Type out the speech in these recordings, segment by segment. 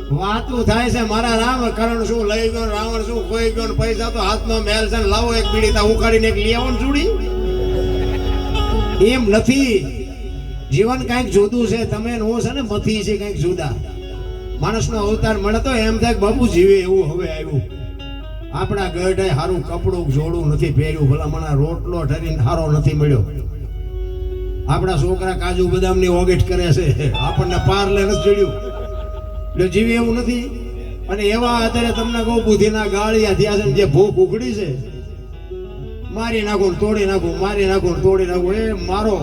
વાતું થાય છે મારા રામ કરણ શું લઈ ગયો રાવણ શું કોઈ ગયો પૈસા તો હાથનો મેલ છે લાવો એક બીડી તા ઉખાડીને એક લઈ આવો ને જોડી એમ નથી જીવન કઈક જુદું છે તમે હું છે ને મથી છે કઈક જુદા માણસનો અવતાર મળે તો એમ થાય બાપુ જીવે એવું હવે આવ્યું આપણા ગઢે સારું કપડું જોડું નથી પહેર્યું ભલા મને રોટલો ઠરીને સારો નથી મળ્યો આપણા છોકરા કાજુ બદામની ઓગેટ કરે છે આપણને પાર્લે નથી ચડ્યું એટલે જીવે એવું નથી અને એવા અત્યારે તમને કહું બુદ્ધિના ગાળિયા થયા છે જે ભૂખ ઉઘડી છે મારી નાખું તોડી નાખું મારી નાખું તોડી નાખું એ મારો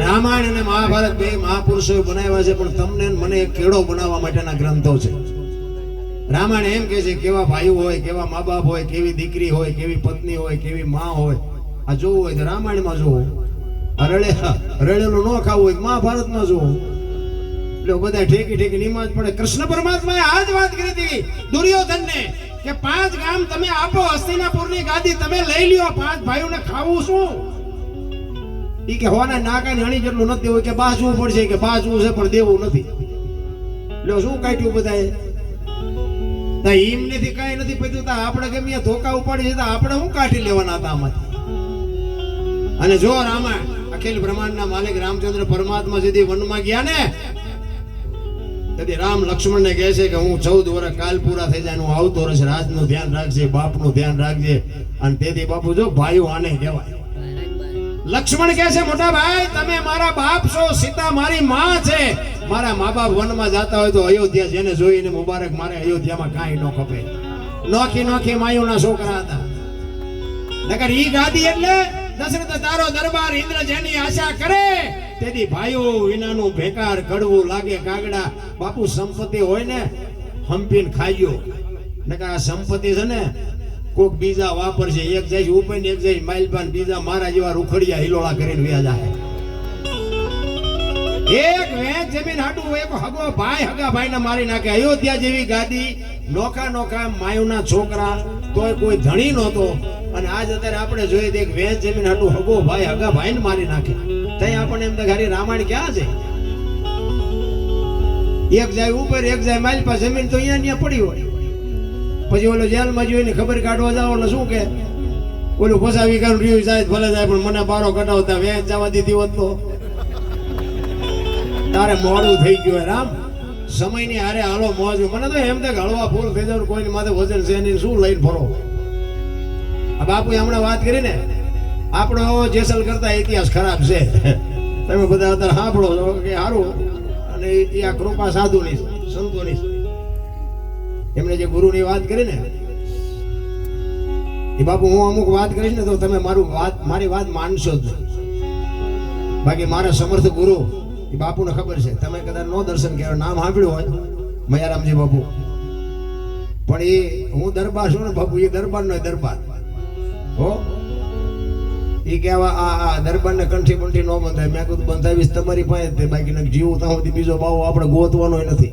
રામાયણ અને મહાભારત બે મહાપુરુષો બનાવ્યા છે પણ તમને મને એક કેળો બનાવવા માટેના ગ્રંથો છે રામાયણ એમ કે છે કેવા ભાઈઓ હોય કેવા મા બાપ હોય કેવી દીકરી હોય કેવી પત્ની હોય કેવી માં હોય આ જોવું હોય તો રામાયણમાં જોવું રડેલું ન ખાવું હોય મહાભારતમાં જોવું એટલે બધા ઠેકી ઠેકી નિમાજ પડે કૃષ્ણ પરમાત્માએ આ જ વાત કરી હતી દુર્યોધનને કે 5 ગામ તમે આપો હસ્તિનાપુરની ગાદી તમે લઈ લ્યો 5 ભાઈઓને ખાવું શું ઈ કે હોના નાકા ને હણી જેટલું નથી હોય કે બાસવું પડશે કે બાસવું છે પણ દેવું નથી એટલે શું કાઢ્યું બધાએ ના ઈમ નથી કઈ નથી પીધું તો આપણે ગમે ધોકા ઉપાડી છે આપણે શું કાઢી લેવાના હતા આમાંથી અને જો રામાયણ અખિલ બ્રહ્માંડના માલિક રામચંદ્ર પરમાત્મા સુધી વનમાં ગયા ને તેથી રામ લક્ષ્મણ ને કહે છે કે હું 14 વર્ષ કાલ પૂરા થઈ જાય હું આવતો રહીશ રાજનું ધ્યાન રાખજે બાપનું ધ્યાન રાખજે અને તેથી બાપુ જો ભાઈઓ આને કહેવાય લક્ષ્મણ કહે છે મોટા ભાઈ તમે મારા બાપ છો સીતા મારી માં છે મારા મા બાપ વનમાં જતા હોય તો અયોધ્યા જેને જોઈને મુબારક મારે અયોધ્યામાં કાંઈ ન ખપે નોખી નોખી માયુના છોકરા હતા નકર ઈ ગાદી એટલે દશરથ તારો દરબાર ઇન્દ્ર જેની આશા કરે તેથી ભાઈઓ વિનાનું ભેકાર કડવું લાગે કાગડા બાપુ સંપત્તિ હોય ને હંપીને ખાઈયો નકર આ સંપત્તિ છે ને કોક બીજા વાપરશે એક જાય ઉપર ને એક જાય માઇલપાન બીજા મારા જેવા રૂખડિયા હિલોળા કરીને વ્યા જાય એક વેચ જમીન હાટું એક હગો ભાઈ હગા ભાઈને મારી નાખે અયોધ્યા જેવી ગાદી નોખા નોખા માયુના છોકરા તોય કોઈ ધણી નહોતો અને આજ અત્યારે આપણે જોઈએ એક વેચ જમીન હાટું હગો ભાઈ હગા ભાઈને મારી નાખે તઈ આપણને એમ તો ઘારી રામાયણ ક્યાં છે એક જાય ઉપર એક જાય માઇલપા જમીન તો અહીંયા પડી હોય પછી ઓલો જેલમાં જોઈને ખબર કાઢવા જાવ એટલે શું કે ઓલું ફસાવી કાઢું રહ્યું જાય ભલે જાય પણ મને બારો કટાવતા વેચ જવા દીધી હોત તો તારે મોડું થઈ ગયું રામ સમયની હારે હાલો મોજ મને તો એમ થાય હળવા ફૂલ થઈ જાય કોઈની માથે વજન છે નહીં શું લઈને ફરો આ બાપુએ હમણાં વાત કરી ને આપણો જેસલ કરતા ઇતિહાસ ખરાબ છે તમે બધા અત્યારે સાંભળો છો કે સારું અને એ આ કૃપા સાધુની સંતોની એમણે જે ગુરુની વાત કરી ને એ બાપુ હું અમુક વાત કરીશ ને તો તમે મારી વાત માનશો જ નહીં બાકી મારા સમર્થ ગુરુ એ બાપુને ખબર છે તમે કદાચ નો દર્શન કર્યો નામ સાંભળ્યું હોય મયારામજી બાપુ પણ એ હું દરબાર છું ને બાપુ એ દરબારનો દરબાર હો એ કહેવા આ દરબારને કંઠી બંઠી ન બંધાય મેં કીધું બંધાવીશ તમારી પાસે બાકી જીવું ત્યાં સુધી બીજો બાવો આપણે ગોતવાનો નથી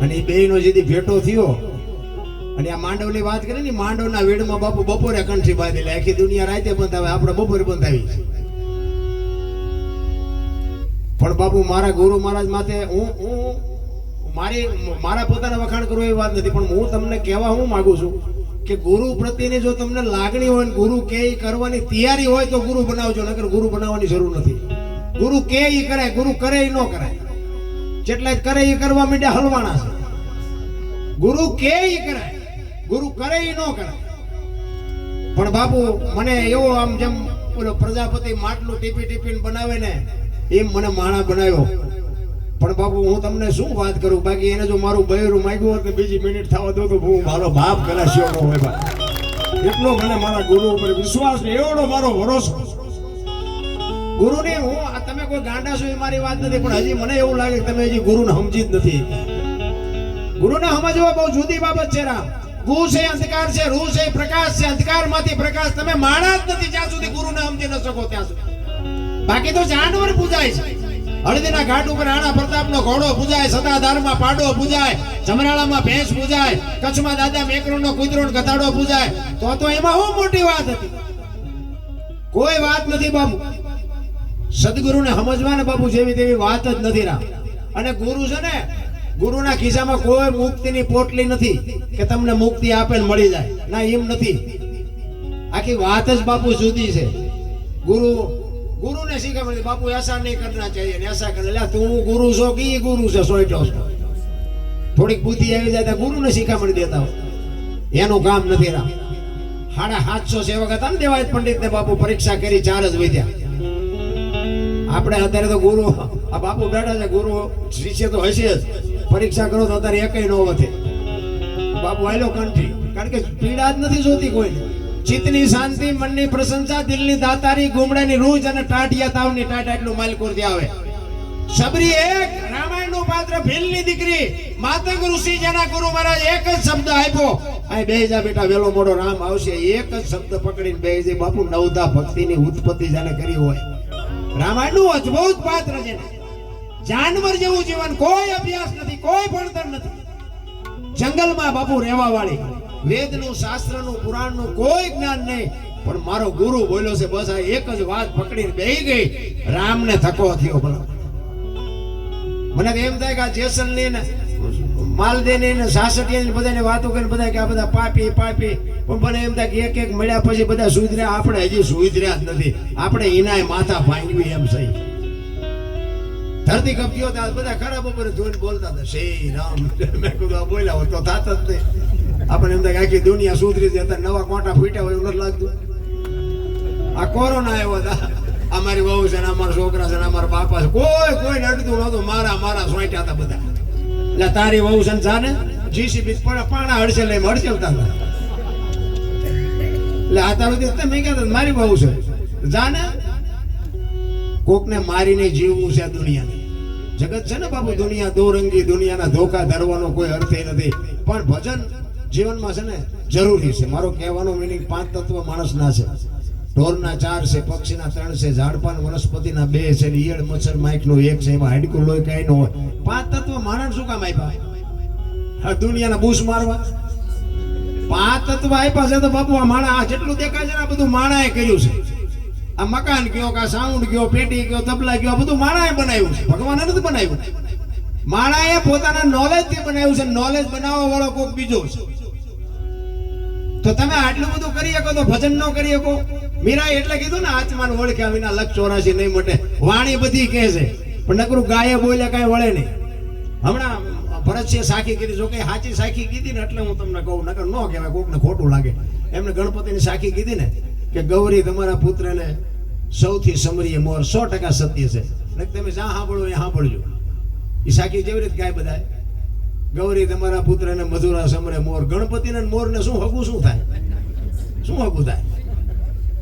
અને એ બેયનો જેથી ભેટો થયો અને આ માંડવની વાત કરી ને માંડવના વેડમાં બાપુ બપોરે કંઠી બાંધી એટલે આખી દુનિયા રાતે બંધાવે આપણે બપોરે બંધાવી પણ બાપુ મારા ગુરુ મહારાજ માથે હું મારા પોતાના વખાણ કરવું એ વાત નથી પણ હું તમને કહેવા હું માંગુ છું કે ગુરુ પ્રત્યેની જો તમને લાગણી હોય ને ગુરુ કે કરવાની તૈયારી હોય તો ગુરુ બનાવજો નકર ગુરુ બનાવવાની જરૂર નથી ગુરુ કે ઈ કરે ગુરુ કરે ઈ ન કરાય જેટલા કરે એ કરવા માંડ્યા હલવાના છે ગુરુ કે ઈ કરાય ગુરુ કરે ઈ ન કરાય પણ બાપુ મને એવો આમ જેમ ઓલો પ્રજાપતિ માટલું ટીપી ટીપીને બનાવે ને એમ મને માણા બનાવ્યો પણ બાપુ હું તમને શું વાત કરું બાકી એને જો મારું બૈરું માંગ્યું હોત ને બીજી મિનિટ થવા દો તો હું મારો બાપ કલાશ્યો ન હોય ભાઈ એટલો મને મારા ગુરુ ઉપર વિશ્વાસ ને એવડો મારો ભરોસો ગુરુને હું તમે કોઈ ગાંડા છો એ મારી વાત નથી પણ હજી મને એવું લાગે કે તમે હજી ગુરુને સમજી જ નથી ગુરુને સમજવા બહુ જુદી બાબત છે રામ ગુ છે અંધકાર છે રૂ છે પ્રકાશ છે અંધકારમાંથી પ્રકાશ તમે માણા જ નથી જ્યાં સુધી ગુરુને સમજી ન શકો ત્યાં સુધી બાકી તો જાનવર પૂજાય છે હળદીના ઘાટ ઉપર રાણા પ્રતાપનો ઘોડો પૂજાય સદાધારમાં પાડો પૂજાય જમરાળામાં ભેંસ પૂજાય કચ્છમાં દાદા મેકરણનો કૂતરો ગધાડો પૂજાય તો એમાં શું મોટી વાત હતી કોઈ વાત નથી બાપુ સદગુરુને સમજવાને બાપુ જેવી તેવી વાત જ નથી રામ અને ગુરુ છે ને, ગુરુના ખિસ્સામાં કોઈ મુક્તિની પોટલી નથી કે તમને મુક્તિ આપે ને મળી જાય. ના, એમ નથી. આખી વાત જ બાપુ જુદી છે. ગુરુને શીખવા બાપુ ऐसा नहीं करना चाहिए ને ऐसा કરે. લે તું ગુરુ છો કે ઈ ગુરુ છે? સોઈટો છો. થોડીક બુદ્ધિ આવી જાય તો ગુરુને શીખામણી દેતા હોય. એનું કામ નથી. રામ 750 સેવક હતા ને દેવાયત પંડિત ને બાપુ પરીક્ષા કરી 4 જ વધ્યા. આપણે અત્યારે તો ગુરુ આ બાપુ બેઠા છે, ગુરુ શિષ્ય તો હશે જ. પરીક્ષા કરો તો અત્યારે એકય નો વધે. બાપુ આયલો કંઠી, કારણ કે પીડા જ નથી જોતી કોઈને. ચિત્તની શાંતિ, મનની પ્રશંસા, દિલની દાતારી, ગુમડાની રૂજ અને ટાઢિયા તાવની ટાઢ એટલું માલકોરથી આવે. સબરી એક રામાયણનું પાત્ર ભીલની દીકરી માતંગ ઋષિ જેના ગુરુ મહારાજ એક જ શબ્દ આપ્યો, આ બેહી જા બેટા, વેલો મોડો રામ આવશે. એક જ શબ્દ પકડીને બેહી જાય. બાપુ નવદા ભક્તિની ઉત્પત્તિ જાને કરી હોય. રામાયણનું અદ્ભુત પાત્ર છે. જાનવર જેવું જીવન, કોઈ અભ્યાસ નથી, કોઈ ભણતર નથી. જંગલમાં બાપુ રહેવા વાળી, વેદનું, શાસ્ત્રનું, પુરાણનું કોઈ જ્ઞાન નહીં, પણ મારો ગુરુ બોલ્યો છે, બસ આ એક જ વાત પકડીને બેહી ગઈ. રામને ધક્કો થયો. મને એમ થાય કે આ જેસલની ને માલદેની ને સાસટીયાની બધાને વાતો કરીને બધા કે આ બધા પાપી પાપી, પણ મને એમ થાય કે એક એક મળ્યા પછી બધા સુધર્યા. આપણે હજી સુધર્યા જ નથી. આપણે એનાય માથા ભાંગવી એમ સહી. ધરતી કપીઓ બધા ખરાબ ઉપર જોઈને બોલતા હતા શ્રી રામ. મેં કીધું આ બોલ્યા હોત તો થાત જ નહીં. આપણે એમ થાય કે આખી દુનિયા સુધરી જતા, નવા કોટા ફૂટ્યા હોય એવું નથી લાગતું. આ કોરોના આવ્યો હતા, અમારી વહુ છે ને અમારા છોકરા છે ને અમારા બાપા છે, કોઈ નડતું નહોતું. મારા સોંટ્યા હતા બધા. એટલે તારી વહુ છે ને જાને જીસીબી પાણા હડસેલ એમ હડસેલતા હતા. એટલે આ તારું તમે કહેતા મારી વહુ છે જાને. કોકને મારીને જીવવું છે દુનિયાને. જગત છે ને બાપુ દુનિયા દોરંગી, દુનિયાના ધોકા ધરવાનો કોઈ અર્થ નથી. પણ ભજન જીવનમાં છે ને જરૂરી છે. મારો કહેવાનો મીનિંગ 5 તત્વ માણસના છે. ઢોરના 4 છે, પક્ષીના 3 છે, ઝાડપાન વનસ્પતિના 2 છે, ઈયળ મચ્છર માઇકનું 1 છે. એમાં હાડકું લોહી કઈ ન હોય. 5 તત્વ માણસ શું કામ આપ્યા? દુનિયાના બૂસ મારવા 5 તત્વ આપ્યા છે. તો બાપુ આ માણા આ જેટલું દેખાય છે ને આ બધું માણાએ કર્યું છે. આ મકાન કયો, કા સાઉન્ડ કયો, પેટી કયો, તબલા કયો, બધું માણાએ બનાવ્યું છે. ભગવાને નથી બનાવ્યું. માણાએ પોતાના નોલેજ થી બનાવ્યું છે. નોલેજ બનાવવા વાળો કોક બીજો છે. તો તમે આટલું બધું કરી શકો તો ભજન ન કરી શકો? મીરાએ એટલે કીધું ને, આત્માને ઓળખ્યા વિના 184 નહીં મોટે. વાણી બધી કહે છે, પણ નકરું ગાયે બોલ્યા કાંઈ વળે નહીં. હમણાં ભરતસિંહે સાખી કીધી, જો કે સાચી સાખી કીધી ને એટલે હું તમને કહું, નકર ન કહેવાય, કોકને ખોટું લાગે. એમને ગણપતિની સાખી કીધી ને કે ગૌરી તમારા પુત્રને સૌથી સમરીય મોર, 100% સત્ય છે. ને તમે જ્યાં સાંભળો એ સાંભળજો. એ સાખી જેવી રીતે ગાય બધા, ગૌરી તમારા પુત્રને મધુરા સમરે મોર. ગણપતિને મોરને શું હગું શું થાય? શું હગું થાય?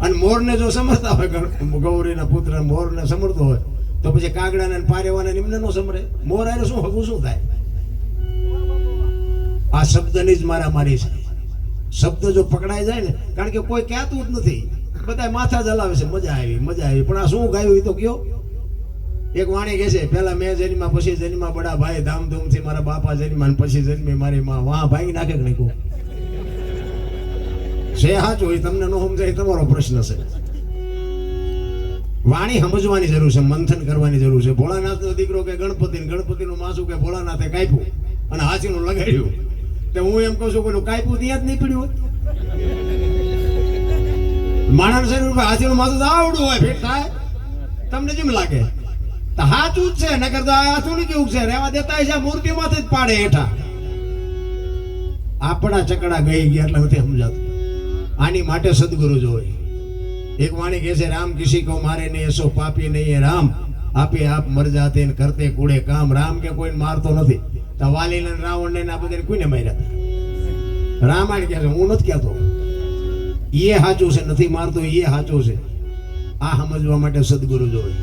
અને મોરને જો સમરતા હોય, ગૌરીના પુત્ર મોરને સમરતો હોય, તો પછી કાગડાને પારેવાને નિમ્ન નો સમરે. મોર આને શું હગું શું થાય? આ શબ્દની જ મારામારી છે. શબ્દ જો પકડાઈ જાય ને, કારણ કે કોઈ કહેતું જ નથી, બધા માથા જ હલાવે છે. મજા આવી, મજા આવી, પણ આ શું ગાયું એ તો કયો. એક વાણી કહે છે, પેલા મેં જન્મા, પછી જન્મા બડા ભાઈ ધામધૂમથી, મારા બાપા જન્મા, પછી જન્મે મારી માં. વાહ ભાઈ નાખે કે નહીં કહું છે? સાચું હોય, તમને ન સમજાય તમારો પ્રશ્ન છે. વાણી સમજવાની જરૂર છે, મંથન કરવાની જરૂર છે. ભોળાનાથ નો દીકરો કે ગણપતિનું માસું કે ભોળાનાથે કાપ્યું અને હાથીનું લગાડ્યું. તો હું એમ કહું છું કે કાપ્યું ત્યાં જ નહીં પડ્યું હોય. માણસ શરીર હાથીનું માસું તો આવડું હોય, ફેટ થાય તમને જેમ લાગે. તો હાચું જ છે, નકર તો હાથું નહીં કેવું છે. રેવા દેતા છે, મૂર્તિમાંથી જ પાડે હેઠા. આપણા ચકડા ગઈ ગયા એટલે નથી સમજાતું. આની માટે સદગુરુ જોઈ. એક વાણી કહે છે, રામ કિસી કો મારે નહીં, એસો પાપી નહીં રામ, આપે આપ મર જાતે ને કરતે કુડે કામ. રામ કે કોઈને મારતો નથી. તો વાલીને રાવણ ને આ બધાને કોઈને માર્યા હતા? રામાયણ કહે છે, હું નથી કહેતો. એ સાચું છે, નથી મારતો એ સાચું છે. આ સમજવા માટે સદગુરુ જોઈ.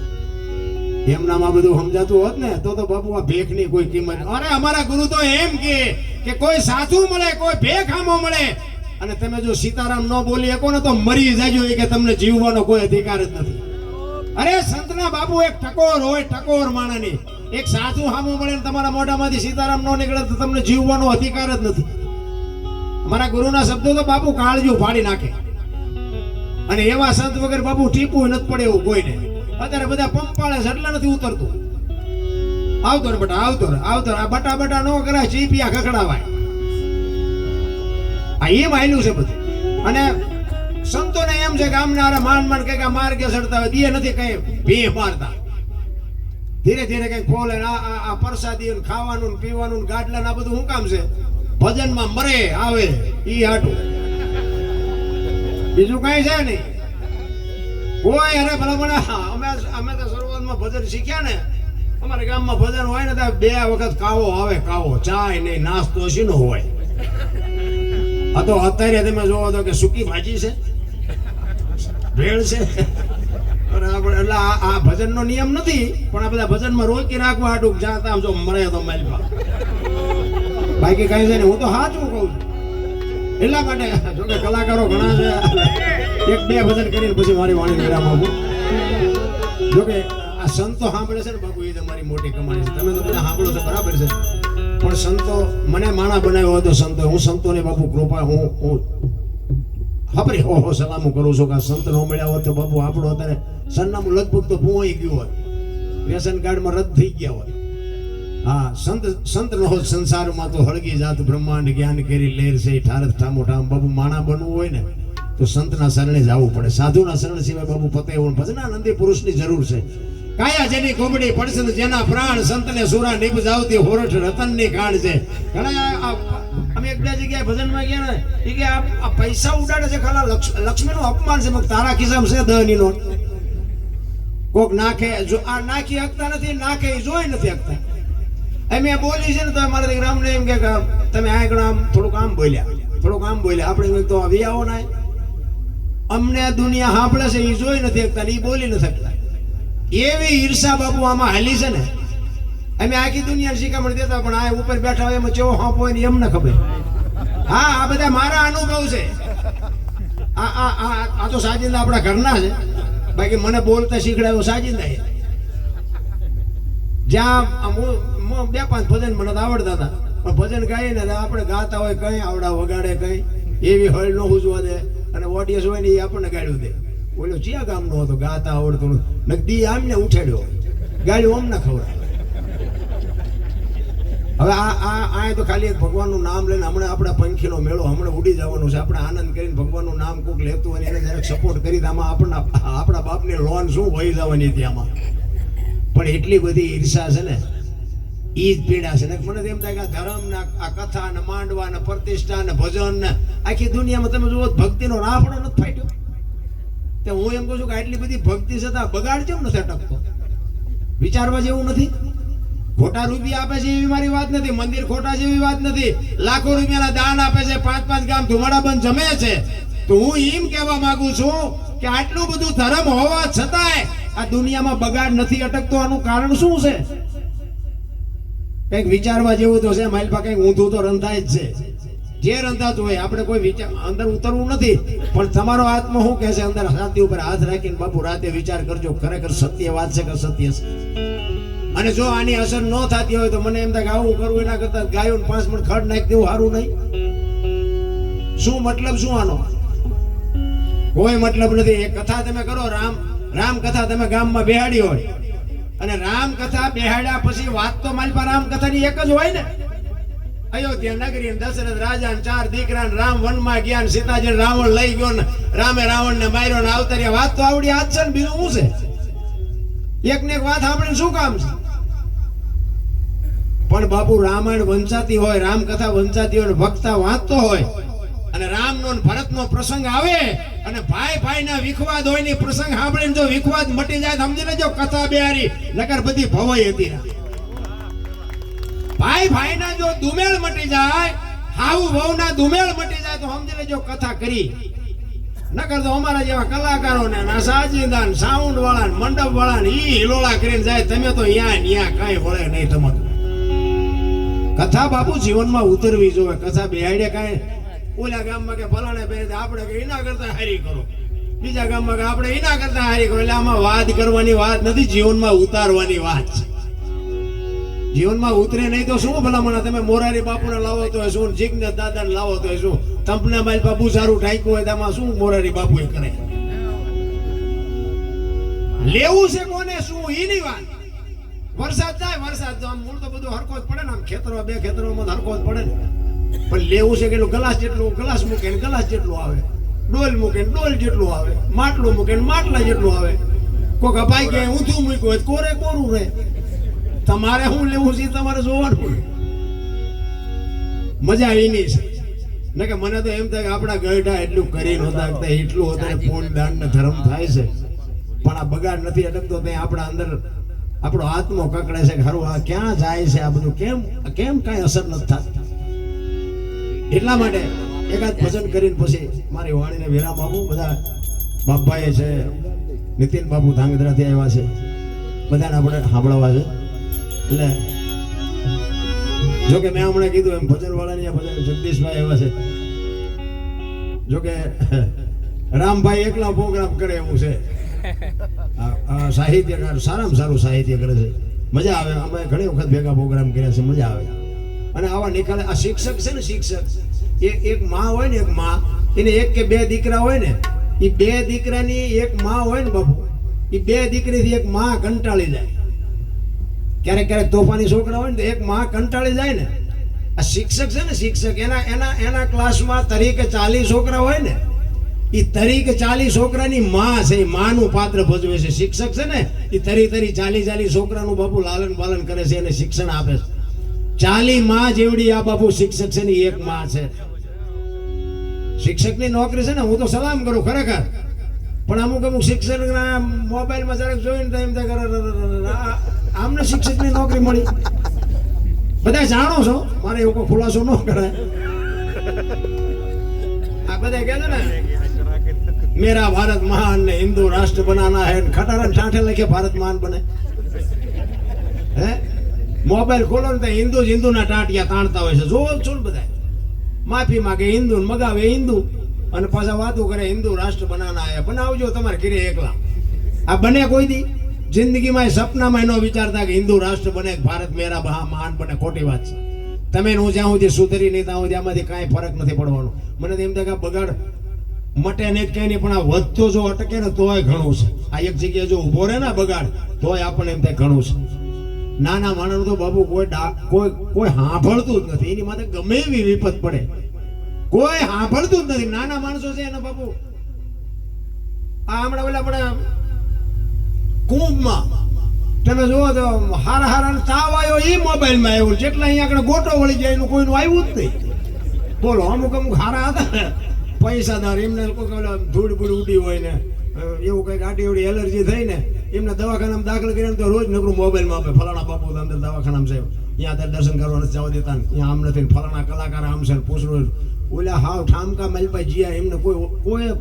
એમનામાં બધું સમજાતું હોત ને તો બાપુ આ ભેખની કોઈ કિંમત. અરે અમારા ગુરુ તો એમ કે કોઈ સાચું મળે, કોઈ ભેખ આમો મળે, અને તમે જો સીતારામ ન બોલી શકો ને તો મરી જાજો, કે તમને જીવવાનો કોઈ અધિકાર જ નથી. અરે સંતના બાપુ એક ટકોર હોય, ટકોર માણાની. એક સાચું હામું મળે ને તમારા મોઢામાંથી સીતારામ ન નીકળે તો તમને જીવવાનો અધિકાર જ નથી. અમારા ગુરુના શબ્દો તો બાપુ કાળજું ફાડી નાખે. અને એવા સંત વગર બાપુ ટીપું નથી પડે એવું કોઈને. અત્યારે બધા પંપાળે છે એટલે નથી ઉતરતું. આવતો રે બટા, આવતો રે, આવતો રે. આ બટા બટા નો કરાય, ચીપિયા ખખડાવાય. આ એમ આયલું છે બધું. અને સંતોને એમ છે કે આમના માંડ માંડ કઈક માર્ગે ચડતા હોય, દીએ નથી કઈ ભી મારતા. ધીરે ધીરે કઈક ફોલે. આ પ્રસાદી ખાવાનું પીવાનું ગાડલા ના બધું શું કામ છે? ભજનમાં મરે આવે ઈ હાટું, બીજું કઈ છે નહીં. કોઈ અરે ભલા અમે તો શરૂઆતમાં ભજન શીખ્યા ને, અમારા ગામમાં ભજન હોય ને તો 2 વખત કાવો આવે. કાવો, ચાય નહીં, નાસ્તો શીનો હોય. આ તો અત્યારે તમે જોવો તો કે સૂકી ભાજી છે, ભેળ છે. એટલે આ ભજનનો નિયમ નથી, પણ આ બધા ભજનમાં રોકી રાખવા હાટું જાતા આમ જો મરે તો માલપા. બાકી કઈ છે ને, હું તો સાચું કહું છું. એટલા માટે જોકે કલાકારો ઘણા છે, 1-2 ભજન કરીને પછી મારી વાણી વિરામ આપું. જોકે આ સંતો સાંભળે છે ને બાપુ, એ તમારી મોટી કમાણી છે. તમે તો બધા સાંભળો છો બરાબર છે, પણ સંતો મને માણા બનાવ્યો હતો. સંતો, હું સંતોને બાપુ કૃપા, હું હો સલામું કરું છું કે આ સંત નો મળ્યા હોત તો બાપુ આપણો અત્યારે સરનામું લગભગ તો ભૂવાઈ ગયું હોય, રેશન કાર્ડમાં રદ થઈ ગયા હોય. હા, સંત નો સંસારમાં તો હળગી જાત બ્રહ્માંડ જ્ઞાન કેરી લહેર છે ઠારત ઠામો ઠામ. બાપુ માણા બનવું હોય ને તો સંતના શરણે જવું પડે. સાધુના શરણ સિવાય બાપુ પતે એવું ભજનાનંદી પુરુષની જરૂર છે. કાયા જેની કોબડી પડશે જેના પ્રાણ, સંતને સુરા નિભ જાવતી હોરઠ રતનની ખાણ છે. ઘણા અમે 1-2 જગ્યાએ ભજનમાં ગયા ને, એ કે આ પૈસા ઉડાડે છે, ખાલા લક્ષ્મીનું અપમાન છે. તારા ખિસ્સામાં છે 10 ની નોટ. કોક નાખે, જો આ નાખી શકતા નથી, નાખે એ જોઈ નથી શકતા. અમે બોલી છે ને તો મારા દીકરામને એમ કે તમે આગળ આમ થોડુંક આમ બોલ્યા, થોડુંક આમ બોલ્યા. આપણે તો વિયાવો ના, અમને દુનિયા સાંભળે છે એ જોઈ નથી શકતા, એ બોલી નથી શકતા. એવી ઈર્ષા બાપુ આમાં હાલી છે ને. અમે આખી દુનિયા શીખામણ દેતા, પણ આ ઉપર બેઠા હોય એમાં ચેવો હાંપ હોય ને એમને ખબર. હા, આ બધા મારા અનુભવ છે. આ તો સાજિંદા આપણા ઘરના છે. બાકી મને બોલતા શીખડાયો સાજિંદા. જ્યાં 2-5 ભજન મને તો આવડતા હતા, પણ ભજન ગાઈએ ને આપણે ગાતા હોય કઈ આવડા વગાડે કઈ એવી હળ ન ઉજવા દે. અને ઓડિયન્સ હોય ને એ આપણને ગાડ્યું દે. બોલો ચિયા ગામનો હતો, ગાતા આવડતું નગદી આમને ઉઠાડ્યો, ગાડ્યું આમ ના ખવડાય. હવે આ તો ખાલી એક ભગવાનનું નામ લઈને હમણાં આપણા પંખીનો મેળો હમણાં ઉડી જવાનું છે. આપણે આનંદ કરીને ભગવાનનું નામ કોક લેતું હોય એને જરાક સપોર્ટ કરી આમાં આપણા બાપની લોન શું વહી જવાની હતી આમાં. પણ એટલી બધી ઈર્ષા છે ને, ઈ જ પીડા છે ને. મને એમ થાય કે ધર્મ ના આ કથા ને માંડવા ને પ્રતિષ્ઠા ને ભજન ને આખી દુનિયામાં તમે જુઓ ભક્તિનો રાફડો નથી ફાટ્યો. તો હું એમ કહું છું કે આટલી બધી ભક્તિ છતાં બગાડ કેમ નથી અટકતો? વિચારવા જેવું નથી. ખોટા રૂપિયા આપે છે એવી મારી વાત નથી, મંદિર ખોટા છે એવી વાત નથી, લાખો રૂપિયાના દાન આપે છે, 5-5 ગામ ધુમાડા બંધ જમે છે. તો હું એમ કહેવા માંગુ છું કે આટલું બધું ધર્મ હોવા છતાંય આ દુનિયામાં બગાડ નથી અટકતો. આનું કારણ શું છે? કઈક વિચારવા જેવું તો છે. માલપા કઈક ઊંધું તો રંધાય જ છે. જે રંધાતું હોય આપણે કોઈ વિચાર અંદર ઉતરવું નથી. પણ તમારો આત્મા શું કહે છે અંદર શાંતિ ઉપર હાથ રાખીને બાપુ રાતે વિચાર કરજો, ખરેખર સત્ય વાત છે કે સત્ય છે. અને જો આની અસર ન થતી હોય તો મને એમ થાય કે આવું કરવું એના કરતા ગાયોને 5 મણ ખડ નાખી દેવું સારું નહીં? શું મતલબ શું આનો? કોઈ મતલબ નથી. એ કથા તમે કરો, રામ કથા તમે ગામમાં બેહાડી હોય અને રામ કથા બેહાડ્યા પછી વાત તો મારી પાસે રામ કથાની એક જ હોય ને. અયોધ્યા નગરી દશરથ રાજા 4 દીકરા રામ વનમાં ગયા, સીતાજી રાવણ લઈ ગયો ને રામે રાવણ ને માર્યો ને આવતર્યા. વાત તો આવડી આજ છે ને, બીજું શું છે? એક ને એક વાત સાંભળીને શું કામ છે? પણ બાપુ રામાયણ વંચાતી હોય, રામકથા વંચાતી હોય, ભક્તા વાંચતો હોય અને રામનો ભરતનો પ્રસંગ આવે અને ભાઈ ના વિખવાદ હોય ને પ્રસંગ સાંભળીને જો વિખવાદ મટી જાય સમજી લેજો કથા બેહારી, નકર બધી ભવાઈ હતી. ભાઈ ના જો દુમેળ મટી જાય, હાવ વહુના દુમેળ મટી જાય તો સમજી લેજો કથા કરી. નકર તો અમારા જેવા કલાકારોને સાજીદાન સાઉન્ડ વાળા મંડપ વાળા ઈ હિલોળા કરીને જાય. તમે તો ન્યા કઈ વળે નહીં. તમારું કથા બાપુ જીવનમાં ઉતરવી જોવે. કથા બેહાડે કઈ ઓલા ગામમાં કે ફલાણે બે આપણે કે એના કરતા હારી કરો, બીજા ગામમાં કે આપણે એના કરતા હારી કરો. એટલે આમાં વાત કરવાની વાત નથી, જીવનમાં ઉતારવાની વાત છે. જીવનમાં ઉતરે નહીં તો શું ભલામણ? તમે મોરારી બાપુને લાવો તો શું, જીગ્નેશ દાદાને લાવો તો શું, તંપને માલ બાપુ સારું ઢાંક્યું હોય તેમાં શું મોરારી બાપુ એ કરે? લેવું છે કોને શું એની વાત. વરસાદ જાય વરસાદ તો આમ મૂળ તો બધું હરખો જ પડે ને, આમ ખેતરો બે ખેતરોમાં હરખો જ પડે ને. પણ લેવું છે કેટલું, ગ્લાસ જેટલું ગ્લાસ મૂકે ને ગ્લાસ જેટલું આવે, ડોલ મૂકે ને ડોલ જેટલું આવે, માટલું મૂકે ને માટલા જેટલું આવે. કોક અપાઈ કે ઊંધું મૂક્યું હોય કોરે કોરું રહે. તમારે શું લેવું છે તમારે જોવાનું. મજા એની છે ને કે મને તો એમ થાય કે આપણા ગઢા એટલું કરી નહોતા એટલું અત્યારે પૂર્ણ દાન ને ધર્મ થાય છે, પણ આ બગાડ નથી અટકતો. ત્યાં આપણા અંદર આપણો આત્મો કકડે છે કે હારું આ ક્યાં જાય છે, આ બધું કેમ કેમ કાંઈ અસર નથી થતી. એટલા માટે એકાદ ભજન કરીને પછી મારી વાણીને વિરામ આપું. બધા બાપભાઈ છે, નીતિન બાપુ ધાંગધ્રાથી આવ્યા છે, બધાને આપણે સાંભળવા છે. એટલે જોકે મેં હમણાં કીધું એમ ભજન વાળાની ભજન જગદીશભાઈ આવ્યા છે. જોકે રામભાઈ એકલા પ્રોગ્રામ કરે એવું છે. સાહિત્યકાર સારામાં સારું સાહિત્ય કરે છે, મજા આવે. અમે ઘણી વખત ભેગા પ્રોગ્રામ કર્યા છે, મજા આવે. અને આવા નિકાલે આ શિક્ષક છે ને, શિક્ષક એક માં હોય ને, એક માં એને એક કે બે દીકરા હોય ને, એ બે દીકરાની એક માં હોય ને બાપુ, એ બે દીકરીથી એક માં કંટાળી જાય. ક્યારેક ક્યારેક તોફાની છોકરા હોય ને તો એક માં કંટાળી જાય ને. આ શિક્ષક છે ને, શિક્ષક એના ક્લાસમાં તરીકે 40 છોકરા હોય ને, એ તરીકે 40 છોકરાની માં છે, એ માનું પાત્ર ભજવે છે. શિક્ષક છે ને એ તરી 40 છોકરાનું બાપુ લાલન પાલન કરે છે અને શિક્ષણ આપે છે. 40 માં જેવડી આ બાપુ શિક્ષક છે ને એક માં છે. શિક્ષકની નોકરી છે ને, હું તો સલામ કરું ખરેખર. પણ અમુક શિક્ષકના મોબાઈલમાં જરાક જોઈને તો એમ થાય આમને શિક્ષકની નોકરી મળી. બધા જાણો છો, મારે એવો કોઈ ખુલાસો ન કરાય. આ બધા કહે છે ને મેરા ભારત મહાન ને હિન્દુ રાષ્ટ્ર બનાના હે, ખટારા ઠાઠે લખે ભારત મહાન બને. હે મોબાઈલ ખોલો ને તો હિન્દુના ટાંટિયા તાણતા હોય છે, જોવો છો ને બધા. માફી માંગે હિન્દુ, મગાવે હિન્દુ, અને પાછા વાતો કરે હિન્દુ રાષ્ટ્ર બનાના હે. બનાવજો તમારે ઘરે એકલા. આ બને કોઈ દી જિંદગીમાં સપનામાં એનો વિચારતા કે હિન્દુ રાષ્ટ્ર બને, ભારત મેરા મહાન બને. ખોટી વાત છે. તમે હું જ્યાં સુધી સુધરી નહીં ત્યાં સુધી આમાંથી કાંઈ ફરક નથી પડવાનો. મને તો એમ થાય કે બગાડ મટે નહીં કઈ નહીં, પણ આ વધતો જો અટકે ને તોય ઘણું છે. આ એક જગ્યાએ જો ઉભો રહે ને બગાડ તોય આપણને એમ થાય ઘણું છે. નાના માણસ તો બાબુ કોઈ સાંભળતું જ નથી. એની માટે ગમે એવી વિપત પડે કોઈ સાંભળતું જ નથી. નાના માણસો છે એના બાબુ આ હમણાં ઓલા આપણે કુંભમાં તમે જોવો તો હારા તાવ આવ્યો એ મોબાઈલમાં આવ્યું. જેટલા અહીંયા આગળ ગોટો વળી જાય એનું કોઈનું આવ્યું જ નહીં. બોલો અમુક હારા હતા ને પૈસાદાર, એમને ધૂળ બૂળ ઉડી હોય ને એવું કઈક આટી એવડી એલર્જી થઈ ને એમને દવાખાનામાં દાખલ કર્યા તો રોજ નકરું મોબાઈલમાં આપે. ફલાણા બાપુ અંદર દવાખાનામાં છે, ત્યાં ત્યારે દર્શન કરવા નથી જવા દેતા, ત્યાં આમ નથી, ફલાણા કલાકાર આમ છે, પૂછડું ઓલા હાવ ઠામકા મલપા જીયા એમને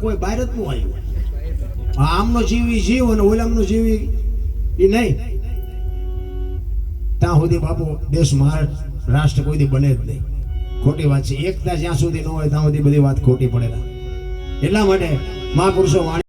કોઈ બહાર જ નું આવ્યું. આમનો જીવી જીવ અને ઓલામનો જીવી એ નહીં. ત્યાં સુધી બાપુ દેશ રાષ્ટ્ર કોઈ દી બને જ નહીં. ખોટી વાત છે. એકતા જ્યાં સુધી ન હોય ત્યાં સુધી બધી વાત ખોટી પડેલા. એટલા માટે મહાપુરુષો વાણી